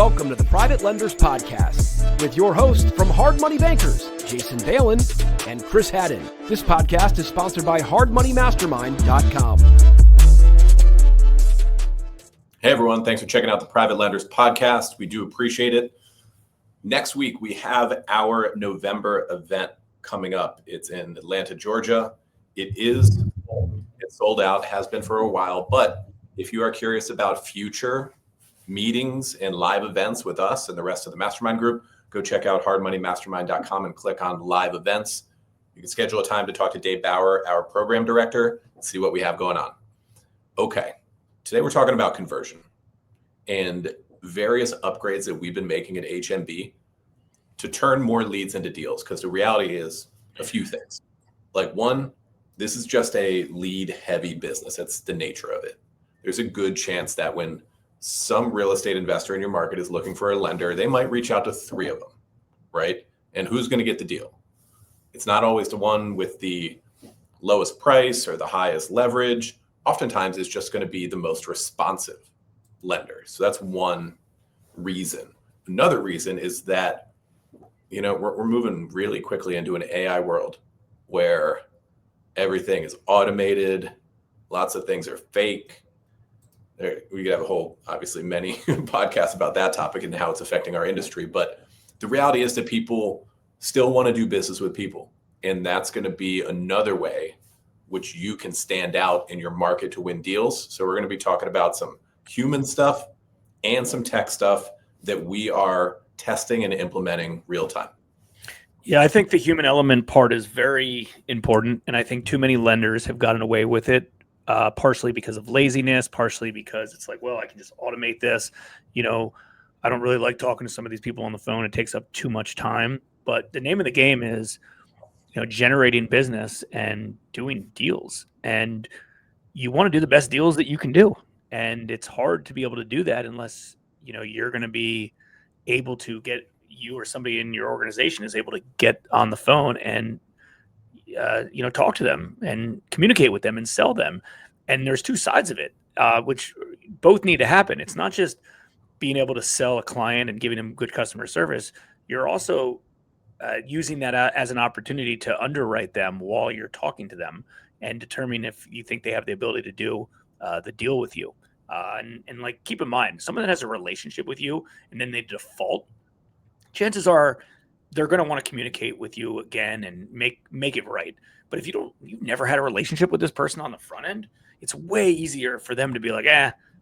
Welcome to the Private Lenders Podcast with your host from Hard Money Bankers, Jason Balin and Chris Haddon. This podcast is sponsored by hardmoneymastermind.com. Hey everyone, thanks for checking out the Private Lenders Podcast. We do appreciate it. Next week, we have our November event coming up. It's in Atlanta, Georgia. It's sold out, has been for a while, but if you are curious about future meetings and live events with us and the rest of the Mastermind group, go check out hardmoneymastermind.com and click on live events. You can schedule a time to talk to Dave Bauer, our program director, and see what we have going on. Okay, today we're talking about conversion and various upgrades that we've been making at HMB to turn more leads into deals. Because the reality is a few things. Like one, this is just a lead heavy business. That's the nature of it. There's a good chance that when some real estate investor in your market is looking for a lender, they might reach out to three of them, right? And who's going to get the deal? It's not always the one with the lowest price or the highest leverage. Oftentimes it's just going to be the most responsive lender. So that's one reason. Another reason is that, we're moving really quickly into an AI world where everything is automated. Lots of things are fake. We could have a whole, obviously, many podcasts about that topic and how it's affecting our industry. But the reality is that people still want to do business with people. And that's going to be another way which you can stand out in your market to win deals. So we're going to be talking about some human stuff and some tech stuff that we are testing and implementing real time. Yeah, I think the human element part is very important. And I think too many lenders have gotten away with it. Partially because of laziness, partially because it's like, well, I can just automate this. I don't really like talking to some of these people on the phone. It takes up too much time. But the name of the game is, generating business and doing deals. And you want to do the best deals that you can do. And it's hard to be able to do that unless, you're going to be able to get you or somebody in your organization is able to get on the phone and talk to them and communicate with them and sell them. And there's two sides of it, which both need to happen. It's not just being able to sell a client and giving them good customer service. You're also using that as an opportunity to underwrite them while you're talking to them and determine if you think they have the ability to do the deal with you. And keep in mind, someone that has a relationship with you and then they default, chances are they're going to want to communicate with you again and make it right. But if you've never had a relationship with this person on the front end, it's way easier for them to be like,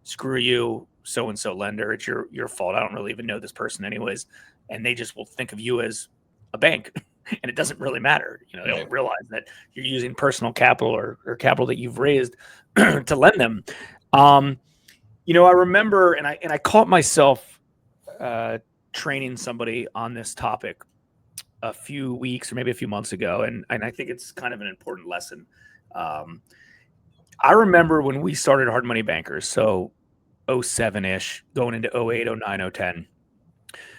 screw you, so-and-so lender. It's your fault. I don't really even know this person anyways. And they just will think of you as a bank. And it doesn't really matter. They don't realize that you're using personal capital or capital that you've raised to lend them. I remember, and I caught myself training somebody on this topic a few weeks or maybe a few months ago. And I think it's kind of an important lesson. I remember when we started Hard Money Bankers, so 07-ish, going into 08, 09, 010,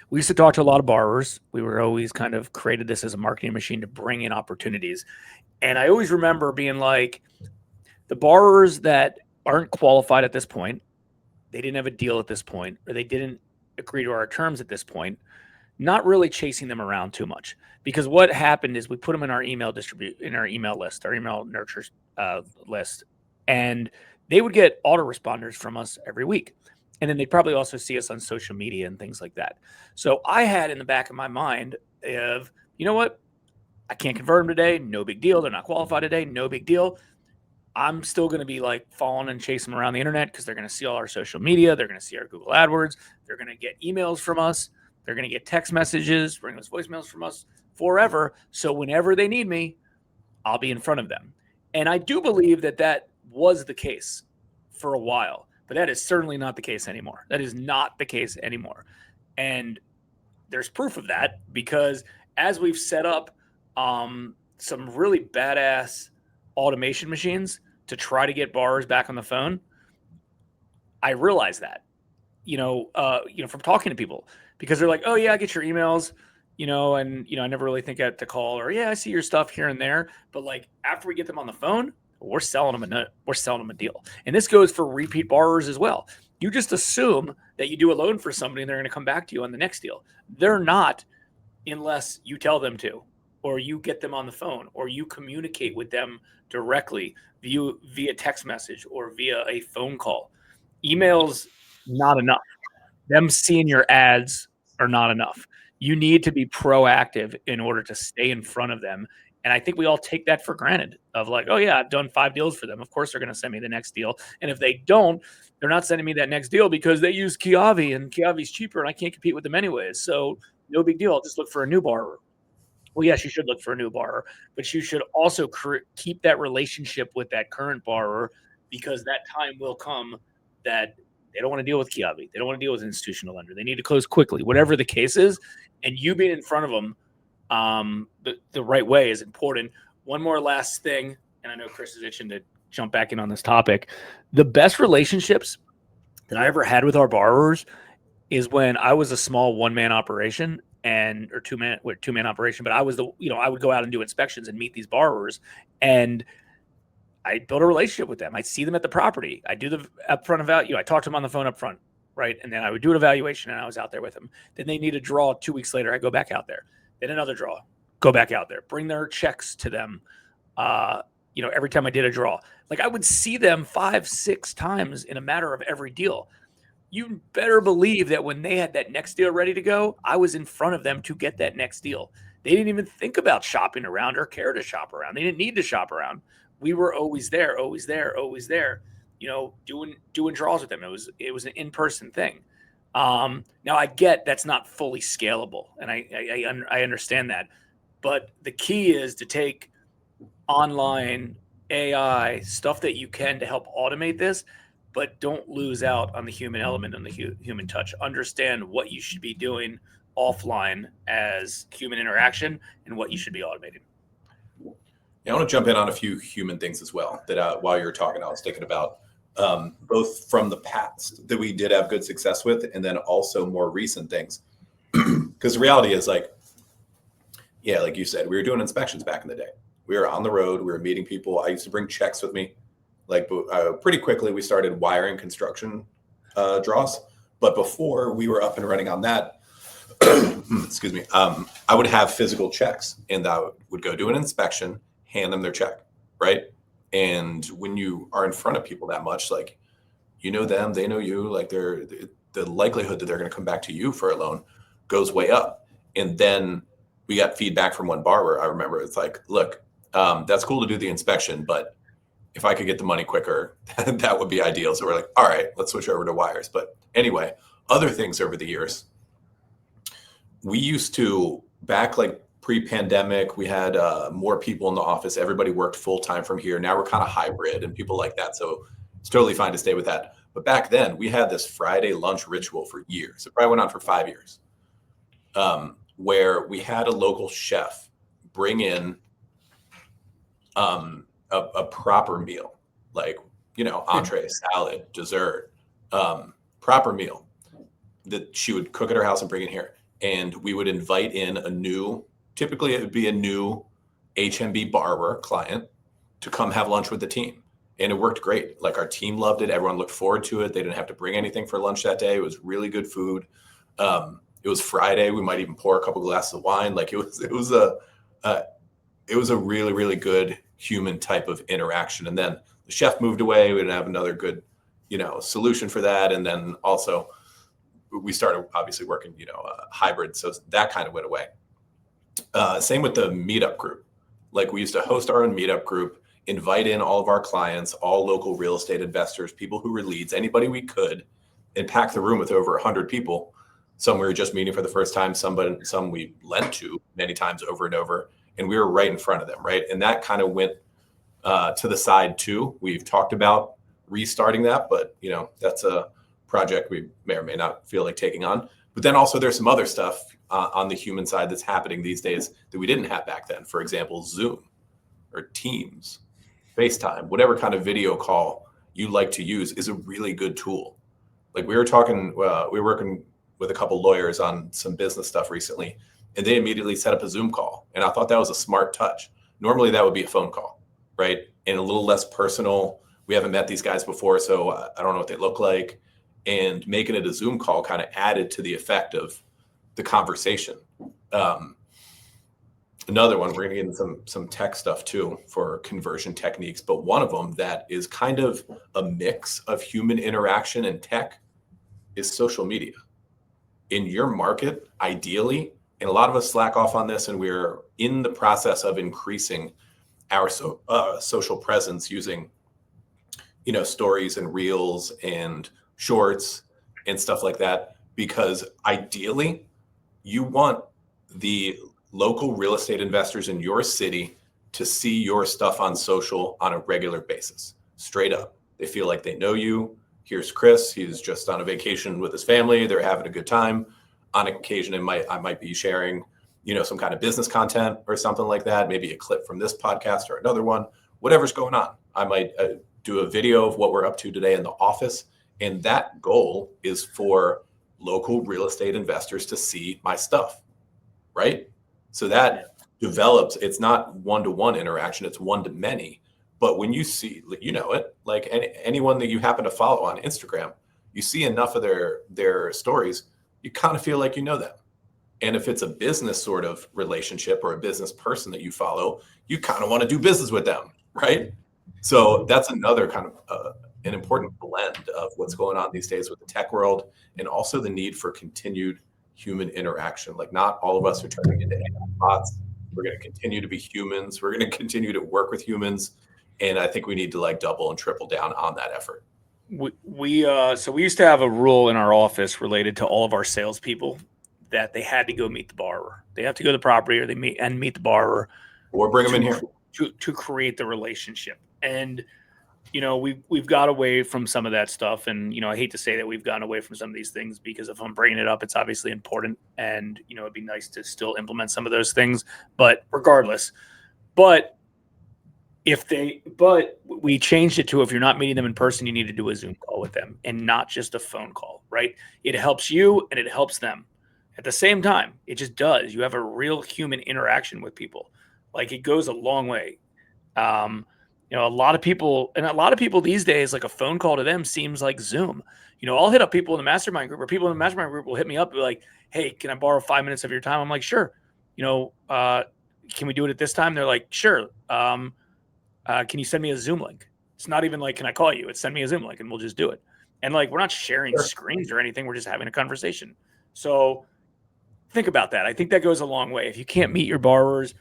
we used to talk to a lot of borrowers. We were always kind of created this as a marketing machine to bring in opportunities. And I always remember being like, the borrowers that aren't qualified at this point, they didn't have a deal at this point, or they didn't agree to our terms at this point, not really chasing them around too much. Because what happened is we put them in our email list, our email nurture list, and they would get autoresponders from us every week. And then they'd probably also see us on social media and things like that. So I had in the back of my mind of, you know what? I can't convert them today. No big deal. They're not qualified today. No big deal. I'm still going to be following and chasing them around the internet because they're going to see all our social media. They're going to see our Google AdWords. They're going to get emails from us. They're going to get text messages, bring us voicemails from us forever. So whenever they need me, I'll be in front of them. And I do believe that was the case for a while, but that is certainly not the case anymore. That is not the case anymore. And there's proof of that because as we've set up some really badass automation machines to try to get borrowers back on the phone, I realize that, from talking to people, because they're like, oh yeah, I get your emails, I never really think I have to call, or yeah, I see your stuff here and there. But after we get them on the phone, we're selling them a deal. And this goes for repeat borrowers as well. You just assume that you do a loan for somebody and they're going to come back to you on the next deal. They're not, unless you tell them to, or you get them on the phone, or you communicate with them directly via text message or via a phone call. Emails, not enough. Them seeing your ads are not enough. You need to be proactive in order to stay in front of them. And I think we all take that for granted of like, oh yeah, I've done 5 deals for them. Of course they're going to send me the next deal. And if they don't, they're not sending me that next deal because they use Kiavi and Kiavi's cheaper and I can't compete with them anyways. So no big deal. I'll just look for a new borrower. Well, yes, you should look for a new borrower, but you should also keep that relationship with that current borrower, because that time will come that they don't want to deal with Kiavi. They don't want to deal with an institutional lender. They need to close quickly, whatever the case is. And you being in front of them the right way is important. One more last thing, and I know Chris is itching to jump back in on this topic. The best relationships that I ever had with our borrowers is when I was a small one-man operation or two-man operation, but I was I would go out and do inspections and meet these borrowers, and I built a relationship with them. I'd see them at the property. I do the upfront evaluation. I talked to them on the phone up front, right? And then I would do an evaluation, and I was out there with them. Then they need a draw 2 weeks later. I go back out there. Then another draw. Go back out there. Bring their checks to them. Every time I did a draw, like I would see them 5-6 times in a matter of every deal. You better believe that when they had that next deal ready to go, I was in front of them to get that next deal. They didn't even think about shopping around or care to shop around. They didn't need to shop around. We were always there, doing draws with them. It was an in-person thing. Now I get that's not fully scalable, and I understand that. But the key is to take online AI stuff that you can to help automate this, but don't lose out on the human element and the human touch. Understand what you should be doing offline as human interaction and what you should be automating. Yeah, I want to jump in on a few human things as well that while you were talking, I was thinking about both from the past that we did have good success with, and then also more recent things. Because the reality is like you said, we were doing inspections back in the day. We were on the road. We were meeting people. I used to bring checks with me. Pretty quickly, we started wiring construction draws. But before we were up and running on that, excuse me, I would have physical checks, and I would go do an inspection, hand them their check, right? And when you are in front of people that much, like, you know them, they know you, like the likelihood that they're going to come back to you for a loan goes way up. And then we got feedback from one borrower. I remember it's like, look, that's cool to do the inspection, but if I could get the money quicker, that would be ideal. So we're like, all right, let's switch over to wires. But anyway, other things over the years, we used to, back like pre-pandemic, we had more people in the office. Everybody worked full-time from here. Now we're kind of hybrid and people like that. So it's totally fine to stay with that. But back then we had this Friday lunch ritual for years. It probably went on for 5 years, where we had a local chef bring in a proper meal, like, entree, salad, dessert, proper meal that she would cook at her house and bring in here. And we would invite in typically it would be a new HMB borrower client to come have lunch with the team. And it worked great. Like, our team loved it. Everyone looked forward to it. They didn't have to bring anything for lunch that day. It was really good food. It was Friday. We might even pour a couple glasses of wine. Like, it was a really, really good human type of interaction. And then the chef moved away. We didn't have another good, solution for that. And then also we started obviously working, hybrid. So that kind of went away. Same with the meetup group. Like, we used to host our own meetup group, invite in all of our clients, all local real estate investors, people who were leads, anybody we could, and pack the room with over 100 people. Some we were just meeting for the first time, some we lent to many times over and over, and we were right in front of them, right? And that kind of went to the side too. We've talked about restarting that, but that's a project we may or may not feel like taking on. But then also there's some other stuff on the human side that's happening these days that we didn't have back then. For example, Zoom or Teams, FaceTime, whatever kind of video call you like to use is a really good tool. Like, we were working with a couple lawyers on some business stuff recently, and they immediately set up a Zoom call. And I thought that was a smart touch. Normally that would be a phone call, right? And a little less personal. We haven't met these guys before, so I don't know what they look like. and making it a Zoom call kind of added to the effect of the conversation. Another one, we're going to get into some tech stuff too for conversion techniques, but one of them that is kind of a mix of human interaction and tech is social media. In your market, ideally, and a lot of us slack off on this, and we're in the process of increasing our social presence using, stories and reels and shorts and stuff like that, because ideally you want the local real estate investors in your city to see your stuff on social on a regular basis. Straight up. They feel like they know you. Here's Chris. He's just on a vacation with his family. They're having a good time. On occasion, I might be sharing, some kind of business content or something like that. Maybe a clip from this podcast or another one, whatever's going on. I might do a video of what we're up to today in the office. And that goal is for local real estate investors to see my stuff, right? So that develops, it's not one-to-one interaction, it's one-to-many. But when you see, like anyone that you happen to follow on Instagram, you see enough of their stories, you kind of feel like you know them. And if it's a business sort of relationship or a business person that you follow, you kind of want to do business with them, right? So that's another kind of an important blend of what's going on these days with the tech world, and also the need for continued human interaction. Like, not all of us are turning into AI bots. We're going to continue to be humans. We're going to continue to work with humans. And I think we need to double and triple down on that effort. So we used to have a rule in our office related to all of our salespeople that they had to go meet the borrower. They have to go to the property, or they meet the borrower, or bring them in here to create the relationship. And we've got away from some of that stuff. And, I hate to say that we've gotten away from some of these things, because if I'm bringing it up, it's obviously important. And, it'd be nice to still implement some of those things. But regardless, we changed it to, if you're not meeting them in person, you need to do a Zoom call with them, and not just a phone call, right? It helps you and it helps them at the same time. It just does. You have a real human interaction with people. Like, it goes a long way. A lot of people these days, like, a phone call to them seems like Zoom. I'll hit up people in the Mastermind group, or people in the Mastermind group will hit me up and be like, hey, can I borrow 5 minutes of your time? I'm like, sure. Can we do it at this time? They're like, sure. Can you send me a Zoom link? It's not even like, can I call you? It's send me a Zoom link and we'll just do it. And we're not sharing screens or anything. We're just having a conversation. So think about that. I think that goes a long way. If you can't meet your borrowers,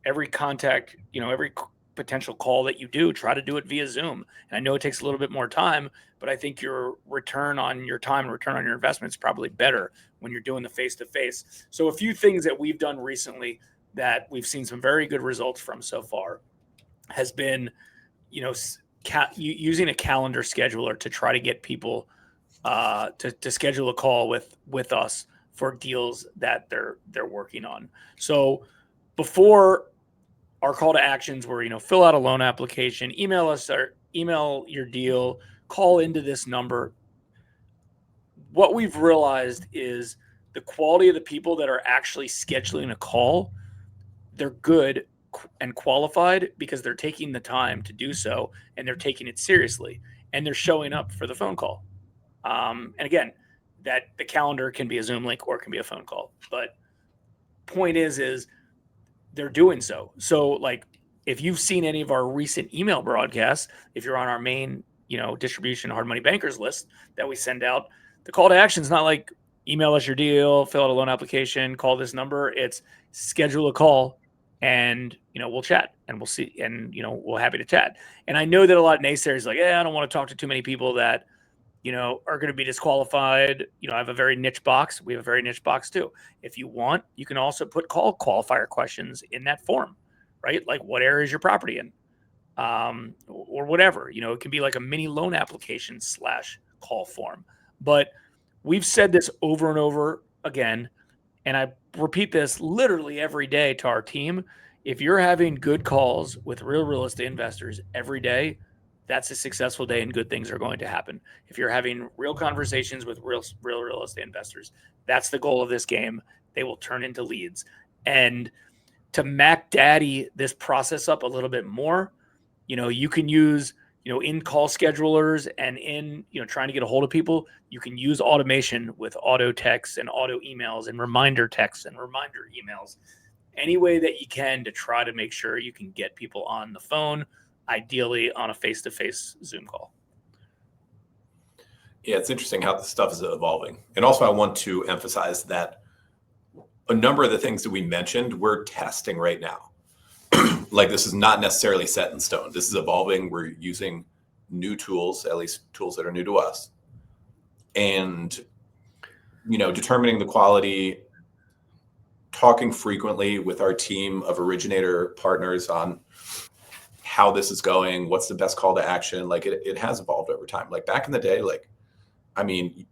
every contact, every potential call that you do, try to do it via Zoom. And I know it takes a little bit more time, but I think your return on your time and return on your investment is probably better when you're doing the face-to-face. So a few things that we've done recently that we've seen some very good results from so far has been, using a calendar scheduler to try to get people to schedule a call with us for deals that they're working on. So before, our call to actions were, fill out a loan application, email us, or email your deal, call into this number. What we've realized is the quality of the people that are actually scheduling a call, they're good and qualified because they're taking the time to do so, and they're taking it seriously, and they're showing up for the phone call. And again, that the calendar can be a Zoom link or it can be a phone call, but point is they're doing so. So if you've seen any of our recent email broadcasts, if you're on our main, distribution Hard Money Bankers list that we send out, the call to action is not like email us your deal, fill out a loan application, call this number. It's schedule a call, and we'll chat, and we'll see, and we're happy to chat. And I know that a lot of naysayers I don't want to talk to too many people that are going to be disqualified. I have a very niche box. We have a very niche box too. If you want, you can also put call qualifier questions in that form, right? Like, what area is your property in? Or whatever, it can be like a mini loan application / call form. But we've said this over and over again, and I repeat this literally every day to our team. If you're having good calls with real estate investors every day, that's a successful day, and good things are going to happen. If you're having real conversations with real estate investors, that's the goal of this game. They will turn into leads. And to Mac Daddy this process up a little bit more, you can use in call schedulers and in, trying to get a hold of people, you can use automation with auto texts and auto emails and reminder texts and reminder emails, any way that you can to try to make sure you can get people on the phone, ideally on a face-to-face Zoom call. Yeah, it's interesting how this stuff is evolving. And also I want to emphasize that a number of the things that we mentioned, we're testing right now. Like, this is not necessarily set in stone. This is evolving. We're using new tools, at least tools that are new to us. And, determining the quality, talking frequently with our team of originator partners on how this is going, what's the best call to action. Like, it has evolved over time. Like, back in the day,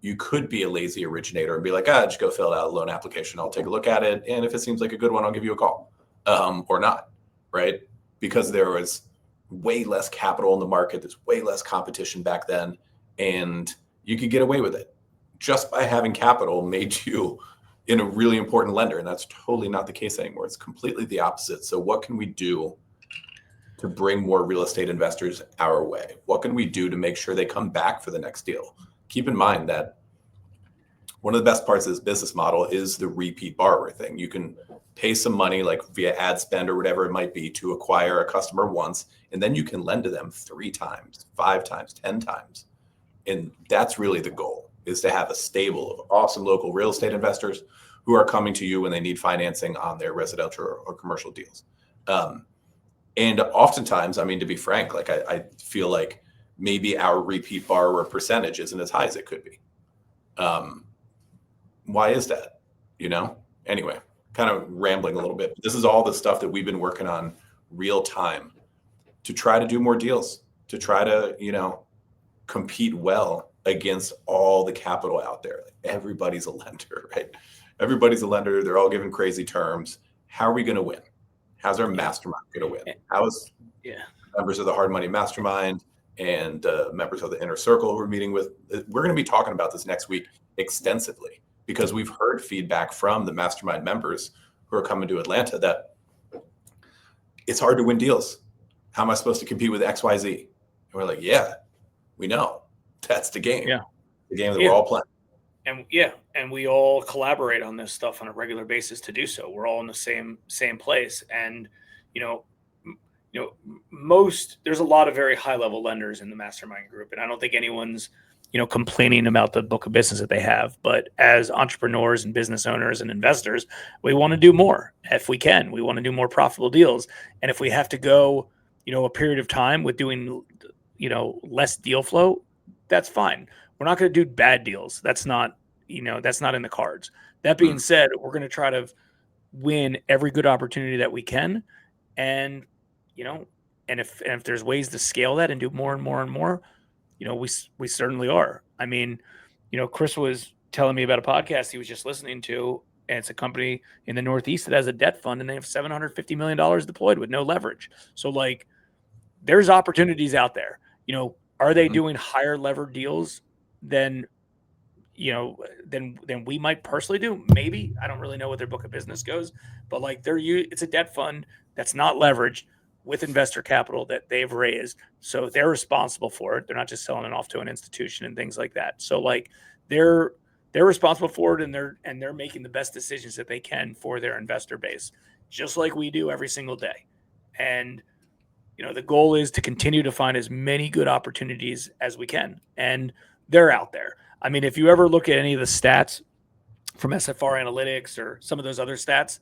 you could be a lazy originator and be like, just go fill out a loan application. I'll take a look at it. And if it seems like a good one, I'll give you a call, or not. Right? Because there was way less capital in the market. There's way less competition back then. And you could get away with it just by having capital made you in a really important lender. And that's totally not the case anymore. It's completely the opposite. So what can we do to bring more real estate investors our way? What can we do to make sure they come back for the next deal? Keep in mind that one of the best parts of this business model is the repeat borrower thing. You can pay some money, like via ad spend or whatever it might be, to acquire a customer once, and then you can lend to them 3 times, 5 times, 10 times. And that's really the goal, is to have a stable of awesome local real estate investors who are coming to you when they need financing on their residential or commercial deals. And oftentimes, to be frank, I feel like maybe our repeat borrower percentage isn't as high as it could be. Why is that? Anyway, kind of rambling a little bit. This is all the stuff that we've been working on real time to try to do more deals, to try to, compete well against all the capital out there. Everybody's a lender, right? Everybody's a lender. They're all giving crazy terms. How are we going to win? How's our mastermind going to win? How is members of the Hard Money Mastermind and members of the Inner Circle who we're meeting with? We're going to be talking about this next week extensively, because we've heard feedback from the mastermind members who are coming to Atlanta that it's hard to win deals. How am I supposed to compete with XYZ? And we're like, yeah, we know. That's the game. Yeah. The game that we're all playing. And we all collaborate on this stuff on a regular basis to do so. We're all in the same place. And, there's a lot of very high level lenders in the mastermind group. And I don't think anyone's, complaining about the book of business that they have. But as entrepreneurs and business owners and investors, we want to do more if we can. We want to do more profitable deals. And if we have to go, a period of time with doing, less deal flow, that's fine. We're not going to do bad deals. That's not in the cards. That being said, we're going to try to win every good opportunity that we can. And, and if there's ways to scale that and do more and more and more, we certainly are. Chris was telling me about a podcast he was just listening to, and it's a company in the Northeast that has a debt fund, and they have $750 million deployed with no leverage. So there's opportunities out there. Are they doing higher levered deals than we might personally do? Maybe. I don't really know what their book of business goes, but it's a debt fund that's not leveraged with investor capital that they've raised. So they're responsible for it. They're not just selling it off to an institution and things like that. So they're responsible for it, and they're making the best decisions that they can for their investor base, just like we do every single day. And the goal is to continue to find as many good opportunities as we can. And they're out there. If you ever look at any of the stats from SFR Analytics or some of those other stats,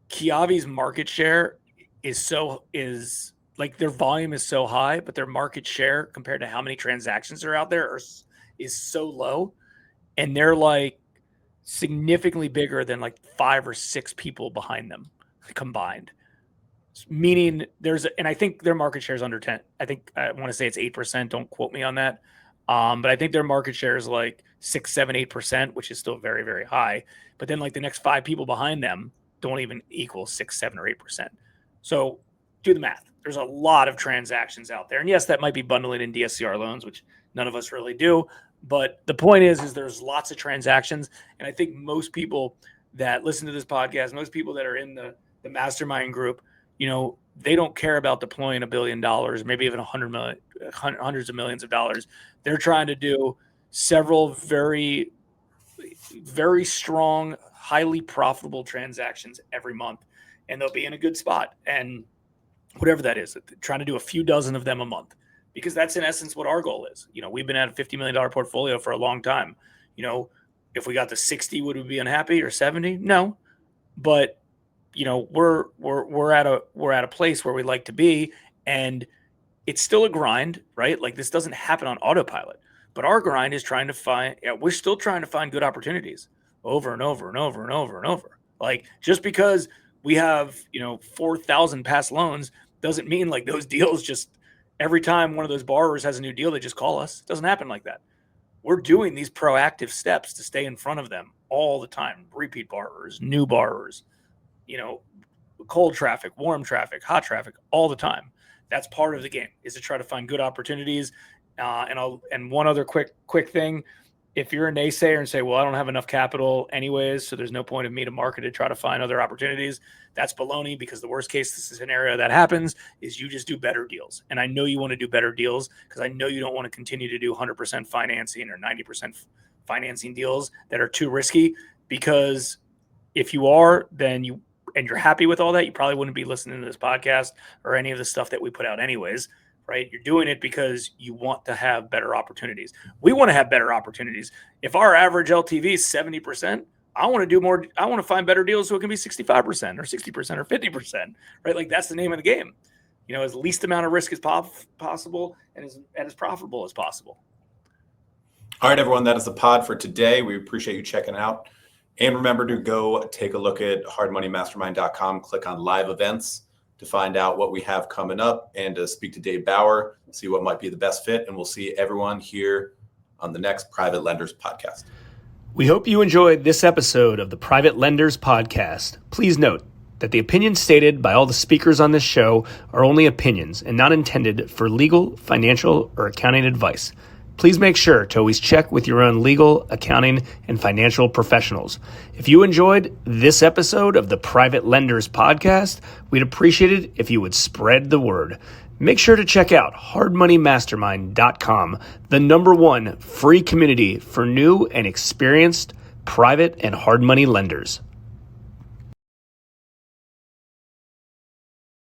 Kiavi's market share is their volume is so high, but their market share compared to how many transactions are out there is so low. And they're significantly bigger than 5 or 6 people behind them combined. Meaning and I think their market share is under 10. I think I want to say it's 8%. Don't quote me on that. But I think their market share is 6, 7, 8%, which is still very, very high. But then the next 5 people behind them don't even equal 6, 7, or 8%. So do the math. There's a lot of transactions out there. And yes, that might be bundling in DSCR loans, which none of us really do. But the point is there's lots of transactions. And I think most people that listen to this podcast, most people that are in the mastermind group, they don't care about deploying $1 billion, maybe even hundreds of millions of dollars. They're trying to do several very, very strong, highly profitable transactions every month, and they'll be in a good spot. And whatever that is, trying to do a few dozen of them a month, because that's in essence what our goal is. We've been at a $50 million portfolio for a long time. If we got to 60, would we be unhappy, or 70? No, but we're at a place where we like to be, and it's still a grind, right? Like, this doesn't happen on autopilot, but our grind is we're still trying to find good opportunities over and over and over and over and over. Like, just because we have, 4,000 past loans doesn't mean like those deals just every time one of those borrowers has a new deal, they just call us. It doesn't happen like that. We're doing these proactive steps to stay in front of them all the time. Repeat borrowers, new borrowers, cold traffic, warm traffic, hot traffic, all the time. That's part of the game, is to try to find good opportunities. And one other quick thing. If you're a naysayer and say, well, I don't have enough capital anyways, so there's no point of me to market to try to find other opportunities, that's baloney, because the worst case scenario that happens is you just do better deals. And I know you want to do better deals, because I know you don't want to continue to do 100% financing or 90% financing deals that are too risky, because if you are, then you're happy with all that, you probably wouldn't be listening to this podcast or any of the stuff that we put out anyways. Right? You're doing it because you want to have better opportunities. We want to have better opportunities. If our average LTV is 70%, I want to do more. I want to find better deals so it can be 65% or 60% or 50%, right? Like, that's the name of the game. As least amount of risk as possible and as profitable as possible. All right, everyone, that is the pod for today. We appreciate you checking out. And remember to go take a look at hardmoneymastermind.com, click on live events to find out what we have coming up, and to speak to Dave Bauer, see what might be the best fit. And we'll see everyone here on the next Private Lenders Podcast. We hope you enjoyed this episode of the Private Lenders Podcast. Please note that the opinions stated by all the speakers on this show are only opinions and not intended for legal, financial, or accounting advice. Please make sure to always check with your own legal, accounting, and financial professionals. If you enjoyed this episode of the Private Lenders Podcast, we'd appreciate it if you would spread the word. Make sure to check out hardmoneymastermind.com, the #1 free community for new and experienced private and hard money lenders.